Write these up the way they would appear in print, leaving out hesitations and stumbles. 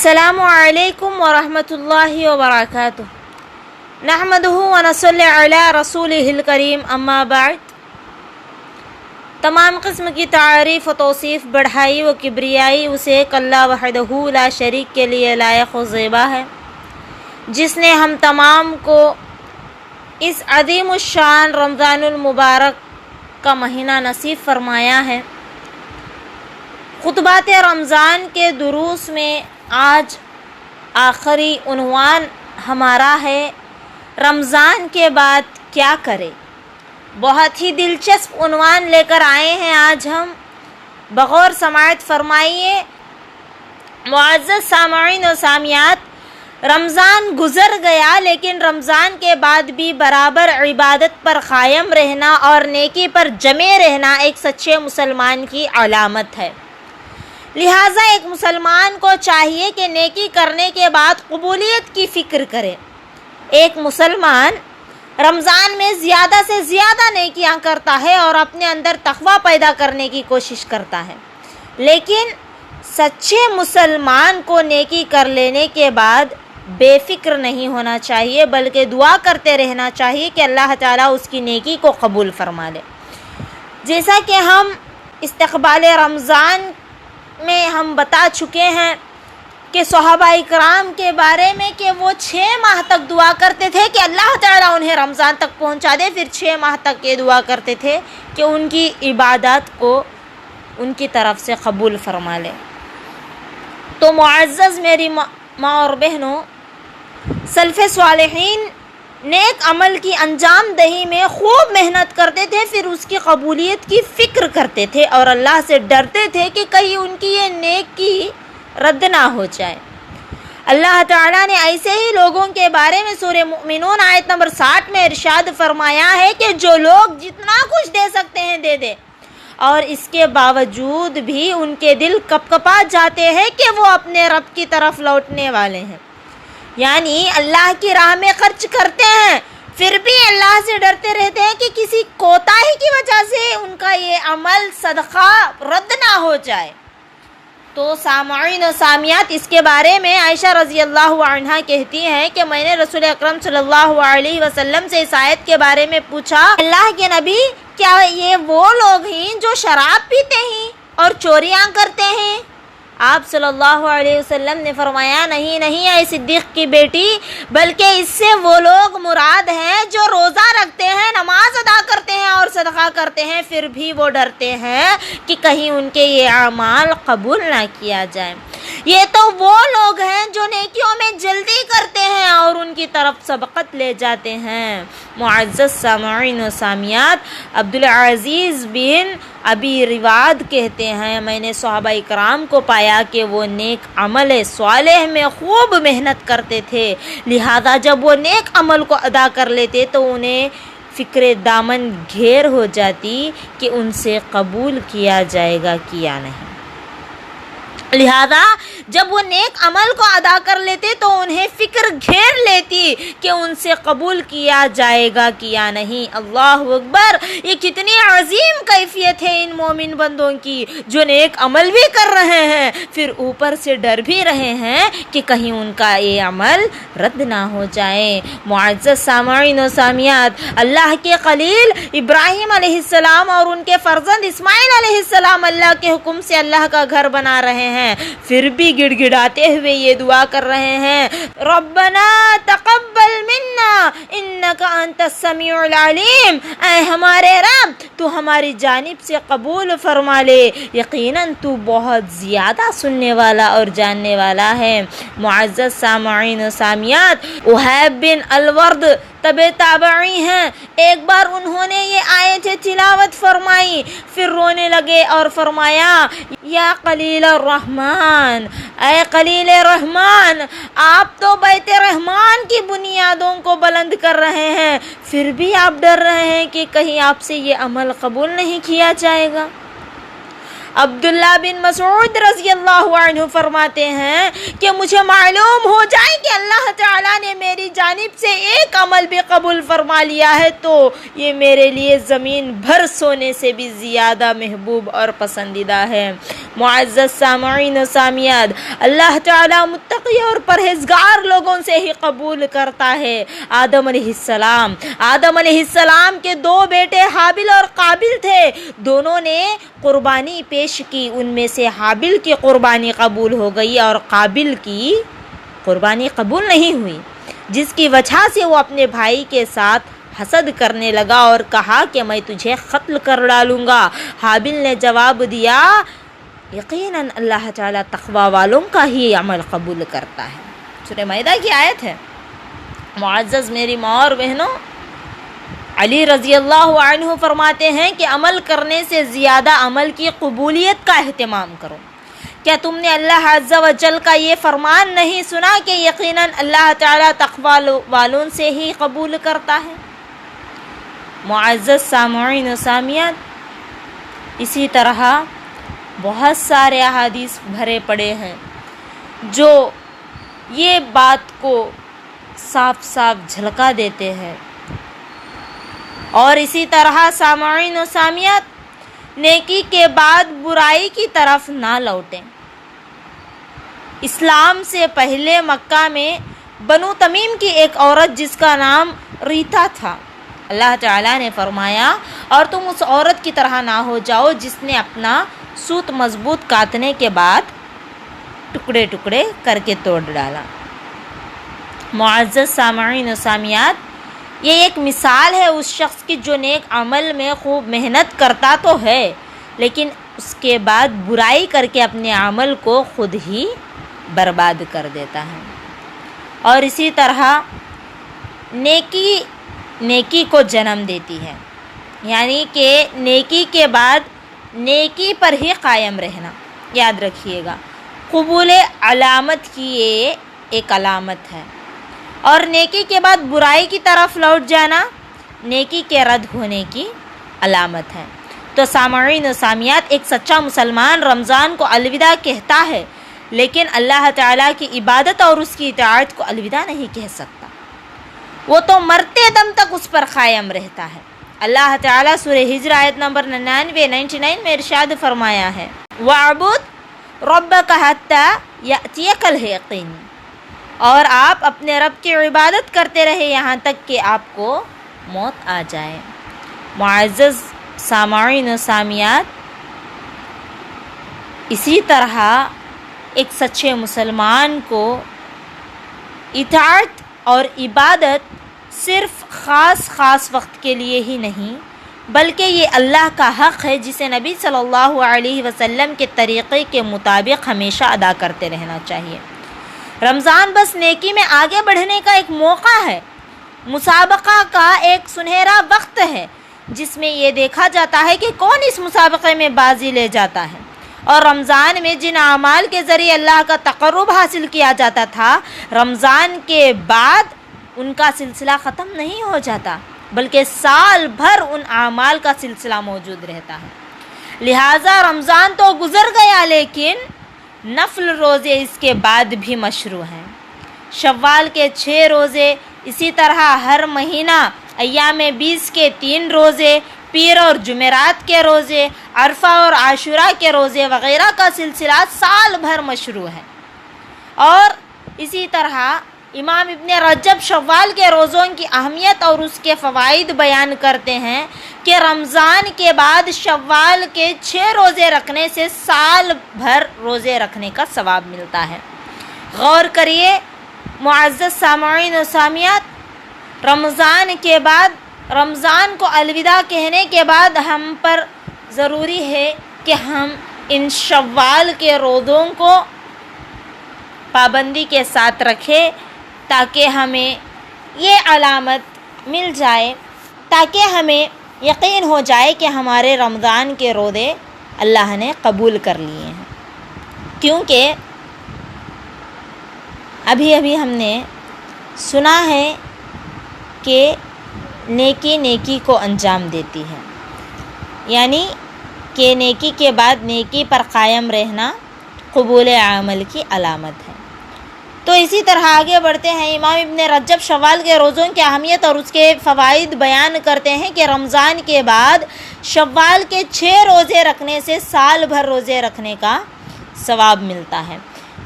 السلام علیکم ورحمۃ اللہ وبرکاتہ۔ نحمدہ ونصلی علی رسولہ الکریم، اما بعد۔ تمام قسم کی تعریف و توصیف، بڑھائی و کبریائی اسے ایک اللہ وحدہ لا شریک کے لیے لائق و زیبا ہے، جس نے ہم تمام کو اس عظیم الشان رمضان المبارک کا مہینہ نصیب فرمایا ہے۔ خطبات رمضان کے دروس میں آج آخری عنوان ہمارا ہے رمضان کے بعد کیا کرے۔ بہت ہی دلچسپ عنوان لے کر آئے ہیں آج ہم، بغور سماعت فرمائیے۔ معزز سامعین و سامعات، رمضان گزر گیا، لیکن رمضان کے بعد بھی برابر عبادت پر قائم رہنا اور نیکی پر جمے رہنا ایک سچے مسلمان کی علامت ہے۔ لہٰذا ایک مسلمان کو چاہیے کہ نیکی کرنے کے بعد قبولیت کی فکر کرے۔ ایک مسلمان رمضان میں زیادہ سے زیادہ نیکیاں کرتا ہے اور اپنے اندر تقویٰ پیدا کرنے کی کوشش کرتا ہے، لیکن سچے مسلمان کو نیکی کر لینے کے بعد بے فکر نہیں ہونا چاہیے، بلکہ دعا کرتے رہنا چاہیے کہ اللہ تعالیٰ اس کی نیکی کو قبول فرما لے۔ جیسا کہ ہم استقبال رمضان میں ہم بتا چکے ہیں کہ صحابہ اکرام کے بارے میں کہ وہ 6 ماہ تک دعا کرتے تھے کہ اللہ تعالیٰ انہیں رمضان تک پہنچا دے، پھر 6 ماہ تک یہ دعا کرتے تھے کہ ان کی عبادات کو ان کی طرف سے قبول فرما لے۔ تو معزز میری ماں اور بہنوں، سلف صالحین نیک عمل کی انجام دہی میں خوب محنت کرتے تھے، پھر اس کی قبولیت کی فکر کرتے تھے اور اللہ سے ڈرتے تھے کہ کہیں ان کی یہ نیکی رد نہ ہو جائے۔ اللہ تعالیٰ نے ایسے ہی لوگوں کے بارے میں سورہ مؤمنون آیت نمبر 60 میں ارشاد فرمایا ہے کہ جو لوگ جتنا کچھ دے سکتے ہیں دے دے، اور اس کے باوجود بھی ان کے دل کپکپا جاتے ہیں کہ وہ اپنے رب کی طرف لوٹنے والے ہیں، یعنی اللہ کی راہ میں خرچ کرتے ہیں، پھر بھی اللہ سے ڈرتے رہتے ہیں کہ کسی کوتاہی کی وجہ سے ان کا یہ عمل صدقہ رد نہ ہو جائے۔ تو سامعین و سامعات، اس کے بارے میں عائشہ رضی اللہ عنہا کہتی ہیں کہ میں نے رسول اکرم صلی اللہ علیہ وسلم سے اس آیت کے بارے میں پوچھا، اللہ کے نبی، کیا یہ وہ لوگ ہیں جو شراب پیتے ہیں اور چوریاں کرتے ہیں؟ آپ صلی اللہ علیہ وسلم نے فرمایا، نہیں نہیں اے صدیق کی بیٹی، بلکہ اس سے وہ لوگ مراد ہیں جو روزہ رکھتے ہیں، نماز ادا کرتے ہیں اور صدقہ کرتے ہیں، پھر بھی وہ ڈرتے ہیں کہ کہیں ان کے یہ اعمال قبول نہ کیا جائے۔ یہ تو وہ لوگ ہیں جو نیکیوں میں جلدی کرتے ہیں اور ان کی طرف سبقت لے جاتے ہیں۔ معزز سامعین و سامعات، عبدالعزیز بن ابی رواد کہتے ہیں، میں نے صحابہ اکرام کو پایا کہ وہ نیک عمل صالح میں خوب محنت کرتے تھے، لہذا جب وہ نیک عمل کو ادا کر لیتے تو انہیں فکر دامن گھیر ہو جاتی کہ ان سے قبول کیا جائے گا کیا نہیں۔ لہذا جب وہ نیک عمل کو ادا کر لیتے تو انہیں فکر گھیر لیتی کہ ان سے قبول کیا جائے گا کیا نہیں۔ اللہ اکبر! یہ کتنی عظیم کیفیت ہے ان مومن بندوں کی، جو نیک عمل بھی کر رہے ہیں، پھر اوپر سے ڈر بھی رہے ہیں کہ کہیں ان کا یہ عمل رد نہ ہو جائے۔ معزز سامعین و سامعات، اللہ کے خلیل ابراہیم علیہ السلام اور ان کے فرزند اسماعیل علیہ السلام اللہ کے حکم سے اللہ کا گھر بنا رہے ہیں، پھر بھی گڑ گڑاتے ہوئے یہ دعا کر رہے ہیں، ربنا تقبل منا انک انت السمیع العلیم، اے ہمارے رب تو ہماری جانب سے قبول فرما لے، یقیناً تو بہت زیادہ سننے والا اور جاننے والا ہے۔ معزز سامعین و سامعات، وہیب بن الورد تبع تابعی ہیں، ایک بار انہوں نے یہ آیتیں تلاوت فرمائی، پھر رونے لگے اور فرمایا، یا خلیل الرحمن، اے خلیل رحمان، آپ تو بیت رحمان کی بنیادوں کو بلند کر رہے ہیں، پھر بھی آپ ڈر رہے ہیں کہ کہیں آپ سے یہ عمل قبول نہیں کیا جائے گا۔ عبداللہ بن مسعود رضی اللہ عنہ فرماتے ہیں کہ مجھے معلوم ہو جائے کہ اللہ تعالیٰ نے میری جانب سے ایک عمل بھی قبول فرما لیا ہے تو یہ میرے لیے زمین بھر سونے سے بھی زیادہ محبوب اور پسندیدہ ہے۔ معزز سامعین و سامعات، اللہ تعالیٰ متقی اور پرہیزگار لوگوں سے ہی قبول کرتا ہے۔ آدم علیہ السلام کے 2 بیٹے حابل اور قابل تھے، دونوں نے قربانی پیش کی، ان میں سے حابل کی قربانی قبول ہو گئی اور قابل کی قربانی قبول نہیں ہوئی، جس کی وجہ سے وہ اپنے بھائی کے ساتھ حسد کرنے لگا اور کہا کہ میں تجھے قتل کر ڈالوں گا۔ حابل نے جواب دیا، یقیناً اللہ تعالیٰ تقوی والوں کا ہی عمل قبول کرتا ہے۔ سورہ مائدہ کی آیت ہے۔ معزز میری ماں اور بہنوں، علی رضی اللہ عنہ فرماتے ہیں کہ عمل کرنے سے زیادہ عمل کی قبولیت کا اہتمام کرو۔ کیا تم نے اللہ عز و جل کا یہ فرمان نہیں سنا کہ یقیناً اللہ تعالیٰ تقوی والوں سے ہی قبول کرتا ہے؟ معزز سامعین و سامعات، اسی طرح بہت سارے احادیث بھرے پڑے ہیں جو یہ بات کو صاف صاف جھلکا دیتے ہیں۔ اور اسی طرح سامعین و سامعات، نیکی کے بعد برائی کی طرف نہ لوٹیں۔ اسلام سے پہلے مکہ میں بنو تمیم کی ایک عورت جس کا نام ریتا تھا، اللہ تعالیٰ نے فرمایا، اور تم اس عورت کی طرح نہ ہو جاؤ جس نے اپنا سوت مضبوط کاٹنے کے بعد ٹکڑے ٹکڑے کر کے توڑ ڈالا۔ معزز سامعین و سامعات، یہ ایک مثال ہے اس شخص کی جو نیک عمل میں خوب محنت کرتا تو ہے، لیکن اس کے بعد برائی کر کے اپنے عمل کو خود ہی برباد کر دیتا ہے۔ اور اسی طرح نیکی کو جنم دیتی ہے، یعنی کہ نیکی کے بعد نیکی پر ہی قائم رہنا۔ یاد رکھیے گا، قبول علامت کی یہ ایک علامت ہے، اور نیکی کے بعد برائی کی طرف لوٹ جانا نیکی کے رد ہونے کی علامت ہے۔ تو سامعین و سامعات، ایک سچا مسلمان رمضان کو الوداع کہتا ہے، لیکن اللہ تعالیٰ کی عبادت اور اس کی اطاعت کو الوداع نہیں کہہ سکتا، وہ تو مرتے دم تک اس پر قائم رہتا ہے۔ اللہ تعالیٰ سورہ ہجر آیت نمبر 99 میں ارشاد فرمایا ہے، وَاعْبُدْ رَبَّكَ حَتَّى يَأْتِيَكَ الْيَقِينُ، اور آپ اپنے رب کی عبادت کرتے رہے یہاں تک کہ آپ کو موت آ جائے۔ معزز سامعین و سامعات، اسی طرح ایک سچے مسلمان کو اطاعت اور عبادت صرف خاص وقت کے لیے ہی نہیں، بلکہ یہ اللہ کا حق ہے جسے نبی صلی اللہ علیہ وسلم کے طریقے کے مطابق ہمیشہ ادا کرتے رہنا چاہیے۔ رمضان بس نیکی میں آگے بڑھنے کا ایک موقع ہے، مسابقہ کا ایک سنہرا وقت ہے جس میں یہ دیکھا جاتا ہے کہ کون اس مسابقے میں بازی لے جاتا ہے۔ اور رمضان میں جن اعمال کے ذریعے اللہ کا تقرب حاصل کیا جاتا تھا، رمضان کے بعد ان کا سلسلہ ختم نہیں ہو جاتا، بلکہ سال بھر ان اعمال کا سلسلہ موجود رہتا ہے۔ لہٰذا رمضان تو گزر گیا، لیکن نفل روزے اس کے بعد بھی مشروع ہیں۔ شوال کے 6 روزے، اسی طرح ہر مہینہ ایام 20 کے 3 روزے، پیر اور جمعرات کے روزے، عرفہ اور عاشورہ کے روزے وغیرہ کا سلسلہ سال بھر مشروع ہے۔ اور اسی طرح امام ابن رجب شوال کے روزوں کی اہمیت اور اس کے فوائد بیان کرتے ہیں کہ رمضان کے بعد شوال کے 6 روزے رکھنے سے سال بھر روزے رکھنے کا ثواب ملتا ہے۔ غور کریے معزز سامعین و سامعات، رمضان کے بعد، رمضان کو الوداع کہنے کے بعد ہم پر ضروری ہے کہ ہم ان شوال کے روزوں کو پابندی کے ساتھ رکھیں، تاکہ ہمیں یہ علامت مل جائے، تاکہ ہمیں یقین ہو جائے کہ ہمارے رمضان کے روزے اللہ نے قبول کر لیے ہیں۔ کیونکہ ابھی ہم نے سنا ہے کہ نیکی کو انجام دیتی ہے، یعنی کہ نیکی کے بعد نیکی پر قائم رہنا قبول عمل کی علامت ہے۔ تو اسی طرح آگے بڑھتے ہیں۔ امام ابن رجب شوال کے روزوں کی اہمیت اور اس کے فوائد بیان کرتے ہیں کہ رمضان کے بعد شوال کے 6 روزے رکھنے سے سال بھر روزے رکھنے کا ثواب ملتا ہے۔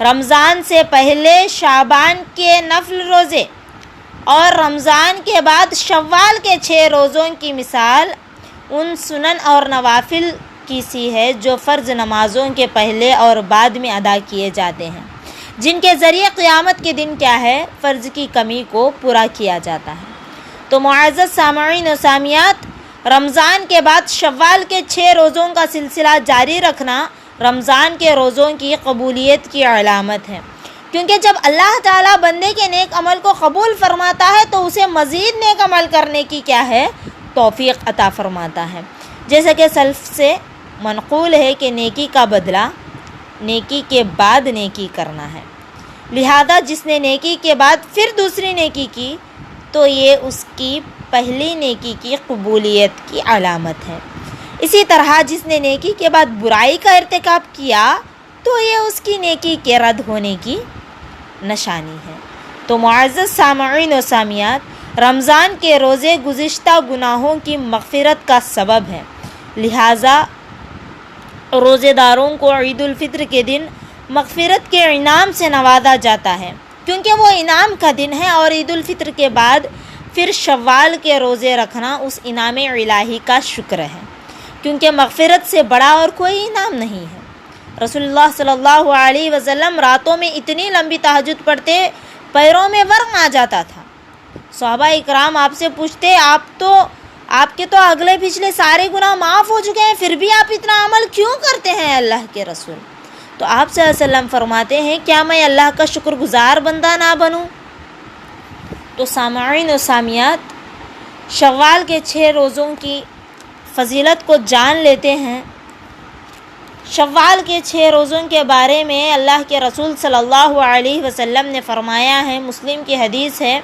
رمضان سے پہلے شعبان کے نفل روزے اور رمضان کے بعد شوال کے 6 روزوں کی مثال ان سنن اور نوافل کی سی ہے جو فرض نمازوں کے پہلے اور بعد میں ادا کیے جاتے ہیں، جن کے ذریعے قیامت کے دن کیا ہے فرض کی کمی کو پورا کیا جاتا ہے۔ تو معزز سامعین و سامعات، رمضان کے بعد شوال کے 6 روزوں کا سلسلہ جاری رکھنا رمضان کے روزوں کی قبولیت کی علامت ہے، کیونکہ جب اللہ تعالیٰ بندے کے نیک عمل کو قبول فرماتا ہے تو اسے مزید نیک عمل کرنے کی کیا ہے توفیق عطا فرماتا ہے۔ جیسا کہ سلف سے منقول ہے کہ نیکی کا بدلہ نیکی کے بعد نیکی کرنا ہے، لہذا جس نے نیکی کے بعد پھر دوسری نیکی کی تو یہ اس کی پہلی نیکی کی قبولیت کی علامت ہے۔ اسی طرح جس نے نیکی کے بعد برائی کا ارتکاب کیا تو یہ اس کی نیکی کے رد ہونے کی نشانی ہے۔ تو معزز سامعین و سامعات، رمضان کے روزے گزشتہ گناہوں کی مغفرت کا سبب ہیں، لہٰذا روزے داروں کو عید الفطر کے دن مغفرت کے انعام سے نوازا جاتا ہے، کیونکہ وہ انعام کا دن ہے، اور عید الفطر کے بعد پھر شوال کے روزے رکھنا اس انعام الہی کا شکر ہے، کیونکہ مغفرت سے بڑا اور کوئی انعام نہیں ہے۔ رسول اللہ صلی اللہ علیہ وسلم راتوں میں اتنی لمبی تہجد پڑھتے پیروں میں ورم آ جاتا تھا۔ صحابہ اکرام آپ سے پوچھتے آپ کے تو اگلے پچھلے سارے گناہ معاف ہو چکے ہیں، پھر بھی آپ اتنا عمل کیوں کرتے ہیں اللہ کے رسول؟ تو آپ صلی اللہ علیہ وسلم فرماتے ہیں کیا میں اللہ کا شکر گزار بندہ نہ بنوں؟ تو سامعین و سامعات، شوال کے 6 روزوں کی فضیلت کو جان لیتے ہیں۔ شوال کے 6 روزوں کے بارے میں اللہ کے رسول صلی اللہ علیہ وسلم نے فرمایا ہے، مسلم کی حدیث ہے،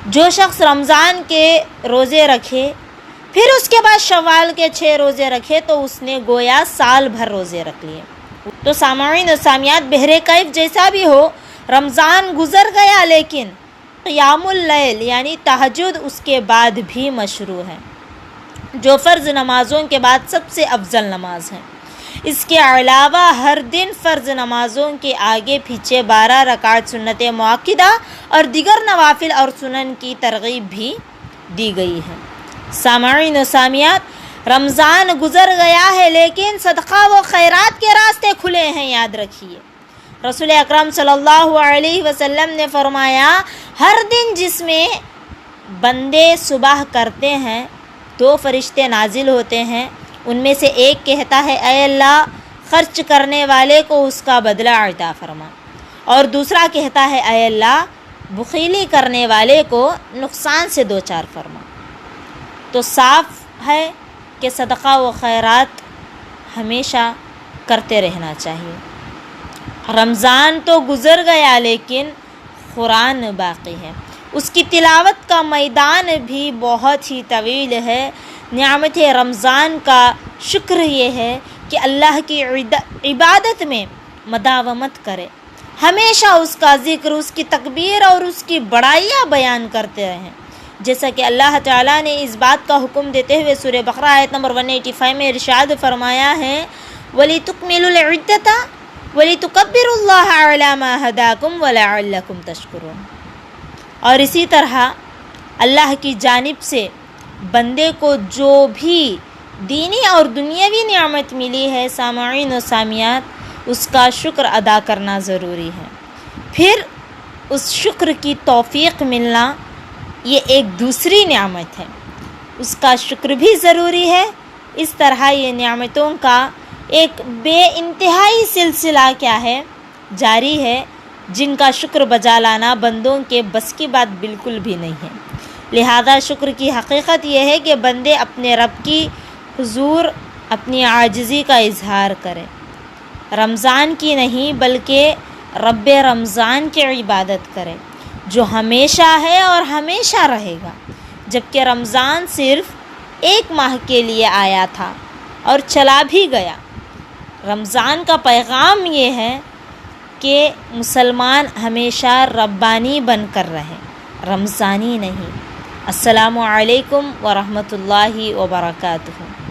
جو شخص رمضان کے روزے رکھے پھر اس کے بعد شوال کے 6 روزے رکھے تو اس نے گویا سال بھر روزے رکھ لیے۔ تو سامعین و سامعات، بہر کیف جیسا بھی ہو، رمضان گزر گیا لیکن قیام اللیل یعنی تہجد اس کے بعد بھی مشروع ہے، جو فرض نمازوں کے بعد سب سے افضل نماز ہے۔ اس کے علاوہ ہر دن فرض نمازوں کے آگے پیچھے 12 رکعت سنت مؤکدہ اور دیگر نوافل اور سنن کی ترغیب بھی دی گئی ہے۔ سامعین و سامعات، رمضان گزر گیا ہے لیکن صدقہ و خیرات کے راستے کھلے ہیں، یاد رکھیے۔ رسول اکرم صلی اللہ علیہ وسلم نے فرمایا، ہر دن جس میں بندے صبح کرتے ہیں 2 فرشتے نازل ہوتے ہیں، ان میں سے ایک کہتا ہے اے اللہ خرچ کرنے والے کو اس کا بدلہ عطا فرما، اور دوسرا کہتا ہے اے اللہ بخیلی کرنے والے کو نقصان سے دوچار فرما۔ تو صاف ہے کہ صدقہ و خیرات ہمیشہ کرتے رہنا چاہیے۔ رمضان تو گزر گیا لیکن قرآن باقی ہے، اس کی تلاوت کا میدان بھی بہت ہی طویل ہے۔ نعمت رمضان کا شکر یہ ہے کہ اللہ کی عبادت میں مداومت کرے، ہمیشہ اس کا ذکر، اس کی تکبیر اور اس کی بڑائیاں بیان کرتے رہیں، جیسا کہ اللہ تعالیٰ نے اس بات کا حکم دیتے ہوئے سورہ بقرہ آیت نمبر 185 میں ارشاد فرمایا ہے وَلِتُكْمِلُوا الْعِدَّةَ وَلِتُكَبِّرُوا اللَّهَ عَلَى مَا هَدَاكُمْ وَلَعَلَّكُمْ تَشْكُرُونَ۔ اور اسی طرح اللہ کی جانب سے بندے کو جو بھی دینی اور دنیاوی نعمت ملی ہے، سامعین و سامعات، اس کا شکر ادا کرنا ضروری ہے۔ پھر اس شکر کی توفیق ملنا یہ ایک دوسری نعمت ہے، اس کا شکر بھی ضروری ہے۔ اس طرح یہ نعمتوں کا ایک بے انتہائی سلسلہ کیا ہے جاری ہے، جن کا شکر بجا لانا بندوں کے بس کی بات بالکل بھی نہیں ہے۔ لہذا شکر کی حقیقت یہ ہے کہ بندے اپنے رب کی حضور اپنی عاجزی کا اظہار کریں، رمضان کی نہیں بلکہ رب رمضان کی عبادت کریں جو ہمیشہ ہے اور ہمیشہ رہے گا، جبکہ رمضان صرف 1 ماہ کے لیے آیا تھا اور چلا بھی گیا۔ رمضان کا پیغام یہ ہے کہ مسلمان ہمیشہ ربانی بن کر رہیں، رمضانی نہیں۔ السلام علیکم ورحمۃ اللہ وبرکاتہ۔